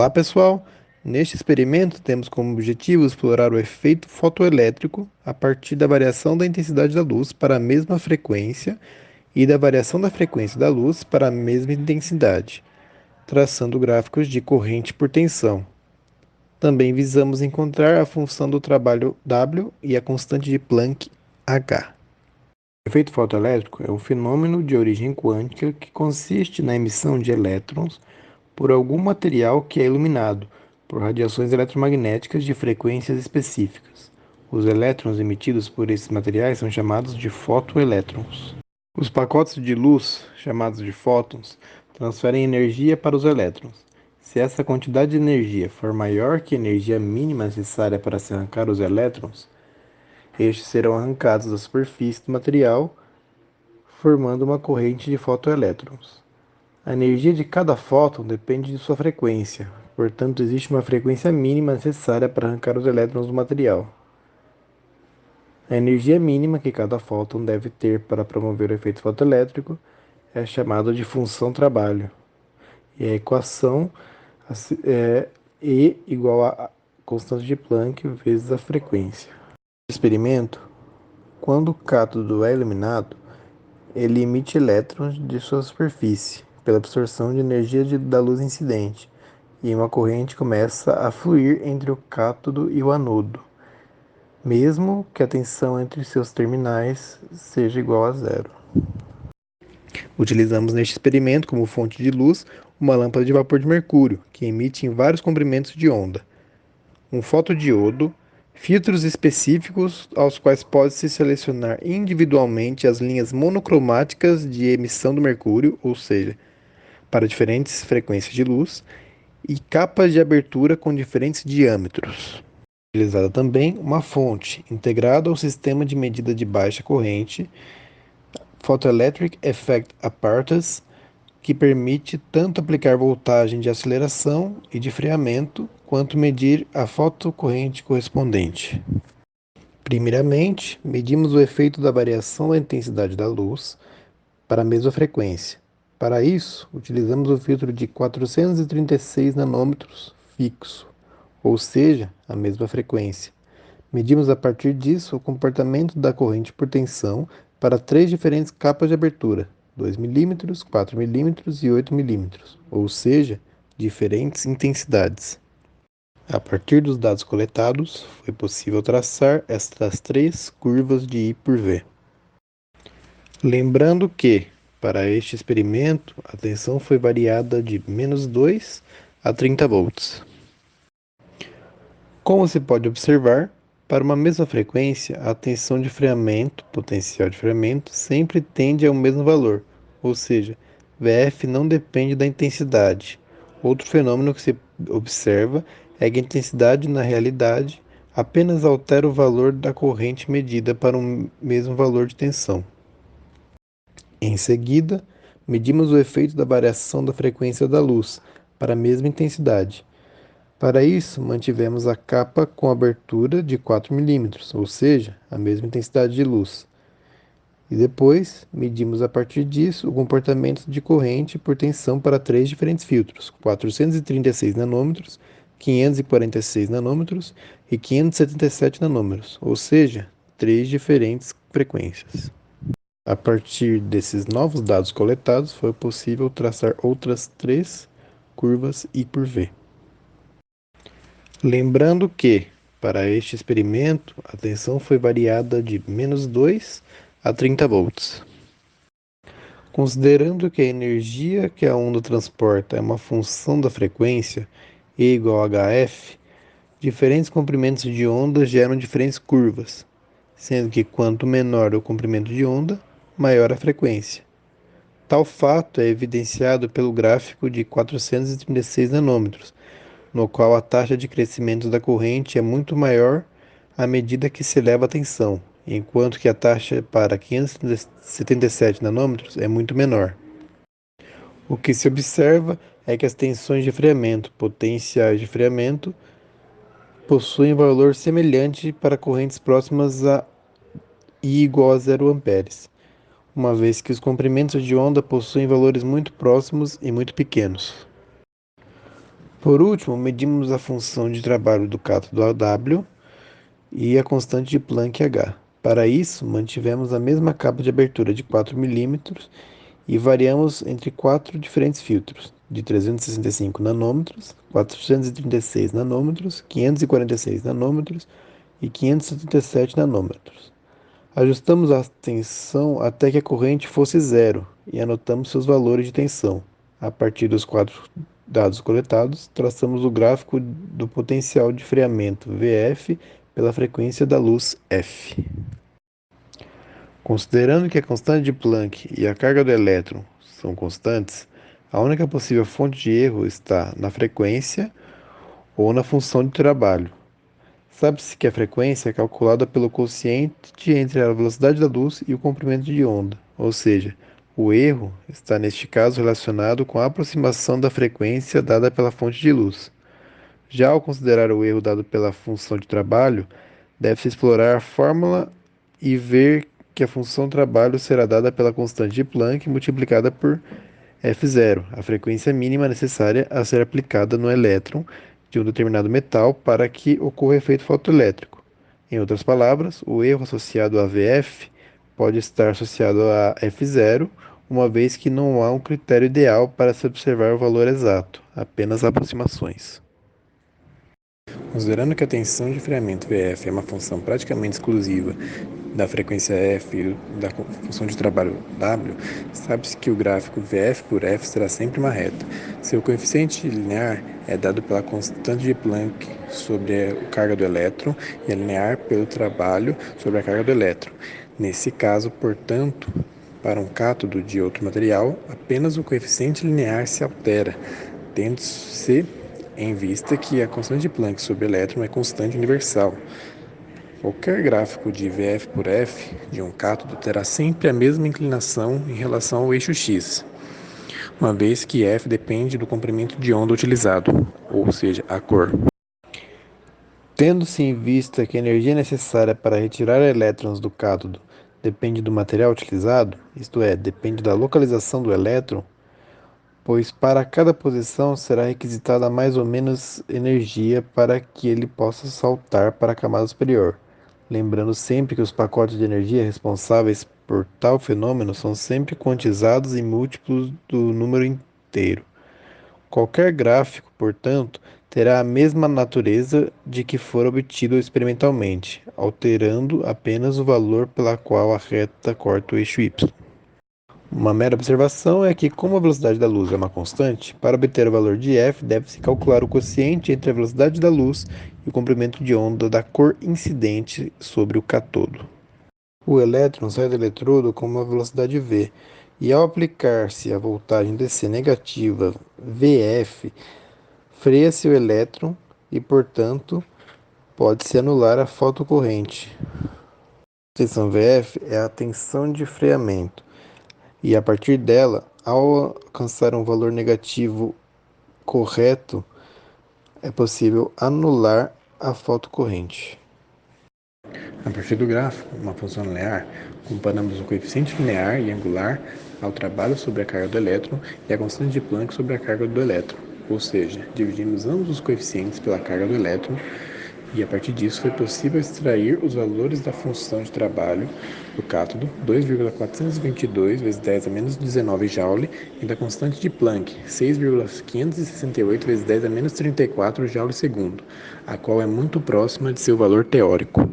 Olá pessoal, neste experimento temos como objetivo explorar o efeito fotoelétrico a partir da variação da intensidade da luz para a mesma frequência e da variação da frequência da luz para a mesma intensidade, traçando gráficos de corrente por tensão. Também visamos encontrar a função do trabalho W e a constante de Planck H. O efeito fotoelétrico é um fenômeno de origem quântica que consiste na emissão de elétrons por algum material que é iluminado por radiações eletromagnéticas de frequências específicas. Os elétrons emitidos por esses materiais são chamados de fotoelétrons. Os pacotes de luz, chamados de fótons, transferem energia para os elétrons. Se essa quantidade de energia for maior que a energia mínima necessária para se arrancar os elétrons, estes serão arrancados da superfície do material, formando uma corrente de fotoelétrons. A energia de cada fóton depende de sua frequência, portanto, existe uma frequência mínima necessária para arrancar os elétrons do material. A energia mínima que cada fóton deve ter para promover o efeito fotoelétrico é chamada de função trabalho, e a equação é E igual a constante de Planck vezes a frequência. No experimento, quando o cátodo é iluminado, ele emite elétrons de sua superfície pela absorção de energia da luz incidente, e uma corrente começa a fluir entre o cátodo e o anodo, mesmo que a tensão entre seus terminais seja igual a zero. Utilizamos neste experimento como fonte de luz uma lâmpada de vapor de mercúrio, que emite em vários comprimentos de onda, um fotodiodo, filtros específicos aos quais pode-se selecionar individualmente as linhas monocromáticas de emissão do mercúrio, ou seja, para diferentes frequências de luz, e capas de abertura com diferentes diâmetros. Utilizada também uma fonte integrada ao sistema de medida de baixa corrente, Photoelectric Effect Apparatus, que permite tanto aplicar voltagem de aceleração e de freamento, quanto medir a fotocorrente correspondente. Primeiramente, medimos o efeito da variação da intensidade da luz para a mesma frequência. Para isso, utilizamos o filtro de 436 nanômetros fixo, ou seja, a mesma frequência. Medimos a partir disso o comportamento da corrente por tensão para 3 diferentes capas de abertura, 2 mm, 4 mm e 8 mm, ou seja, diferentes intensidades. A partir dos dados coletados, foi possível traçar estas 3 curvas de I por V. Lembrando que, para este experimento, a tensão foi variada de -2 a 30 volts. Como se pode observar, para uma mesma frequência, a tensão de freamento, potencial de freamento, sempre tende ao mesmo valor, ou seja, Vf não depende da intensidade. Outro fenômeno que se observa é que a intensidade, na realidade, apenas altera o valor da corrente medida para um mesmo valor de tensão. Em seguida, medimos o efeito da variação da frequência da luz para a mesma intensidade. Para isso, mantivemos a capa com abertura de 4 mm, ou seja, a mesma intensidade de luz. E depois, medimos a partir disso o comportamento de corrente por tensão para 3 diferentes filtros, 436 nanômetros, 546 nanômetros e 577 nanômetros, ou seja, 3 diferentes frequências. A partir desses novos dados coletados, foi possível traçar outras 3 curvas I por V. Lembrando que, para este experimento, a tensão foi variada de -2 a 30 volts. Considerando que a energia que a onda transporta é uma função da frequência, E igual a hf, diferentes comprimentos de onda geram diferentes curvas, sendo que quanto menor o comprimento de onda, maior a frequência. Tal fato é evidenciado pelo gráfico de 436 nanômetros, no qual a taxa de crescimento da corrente é muito maior à medida que se eleva a tensão, enquanto que a taxa para 577 nanômetros é muito menor. O que se observa é que as tensões de freamento, potenciais de freamento, possuem valor semelhante para correntes próximas a I igual a 0 amperes, uma vez que os comprimentos de onda possuem valores muito próximos e muito pequenos. Por último, medimos a função de trabalho do cátodo AW e a constante de Planck H. Para isso, mantivemos a mesma capa de abertura de 4 milímetros e variamos entre quatro diferentes filtros, de 365 nanômetros, 436 nanômetros, 546 nanômetros e 577 nanômetros. Ajustamos a tensão até que a corrente fosse zero e anotamos seus valores de tensão. A partir dos quatro dados coletados, traçamos o gráfico do potencial de freamento VF pela frequência da luz F. Considerando que a constante de Planck e a carga do elétron são constantes, a única possível fonte de erro está na frequência ou na função de trabalho. Sabe-se que a frequência é calculada pelo quociente entre a velocidade da luz e o comprimento de onda, ou seja, o erro está neste caso relacionado com a aproximação da frequência dada pela fonte de luz. Já ao considerar o erro dado pela função de trabalho, deve-se explorar a fórmula e ver que a função trabalho será dada pela constante de Planck multiplicada por F0, a frequência mínima necessária a ser aplicada no elétron de um determinado metal para que ocorra efeito fotoelétrico. Em outras palavras, o erro associado a VF pode estar associado a F0, uma vez que não há um critério ideal para se observar o valor exato, apenas aproximações. Considerando que a tensão de freamento VF é uma função praticamente exclusiva da frequência F e da função de trabalho W, sabe-se que o gráfico VF por F será sempre uma reta. Seu coeficiente linear é dado pela constante de Planck sobre a carga do elétron e é linear pelo trabalho sobre a carga do elétron. Nesse caso, portanto, para um cátodo de outro material, apenas o coeficiente linear se altera, tendo-se em vista que a constante de Planck sobre elétron é constante universal. Qualquer gráfico de VF por F de um cátodo terá sempre a mesma inclinação em relação ao eixo x, uma vez que F depende do comprimento de onda utilizado, ou seja, a cor. Tendo-se em vista que a energia necessária para retirar elétrons do cátodo depende do material utilizado, isto é, depende da localização do elétron, pois para cada posição será requisitada mais ou menos energia para que ele possa saltar para a camada superior. Lembrando sempre que os pacotes de energia responsáveis por tal fenômeno são sempre quantizados em múltiplos do número inteiro. Qualquer gráfico, portanto, terá a mesma natureza de que for obtido experimentalmente, alterando apenas o valor pela qual a reta corta o eixo y. Uma mera observação é que, como a velocidade da luz é uma constante, para obter o valor de f, deve-se calcular o quociente entre a velocidade da luz e o comprimento de onda da cor incidente sobre o cátodo. O elétron sai do eletrodo com uma velocidade v, e ao aplicar-se a voltagem DC negativa Vf, freia-se o elétron e, portanto, pode-se anular a fotocorrente. A tensão Vf é a tensão de freamento. E a partir dela, ao alcançar um valor negativo correto, é possível anular a fotocorrente. A partir do gráfico, uma função linear, comparamos o coeficiente linear e angular ao trabalho sobre a carga do elétron e a constante de Planck sobre a carga do elétron, ou seja, dividimos ambos os coeficientes pela carga do elétron e a partir disso foi possível extrair os valores da função de trabalho do cátodo, 2,422 vezes 10 a menos 19 Joule, e da constante de Planck, 6,568 vezes 10 a menos 34 Joule segundo, a qual é muito próxima de seu valor teórico.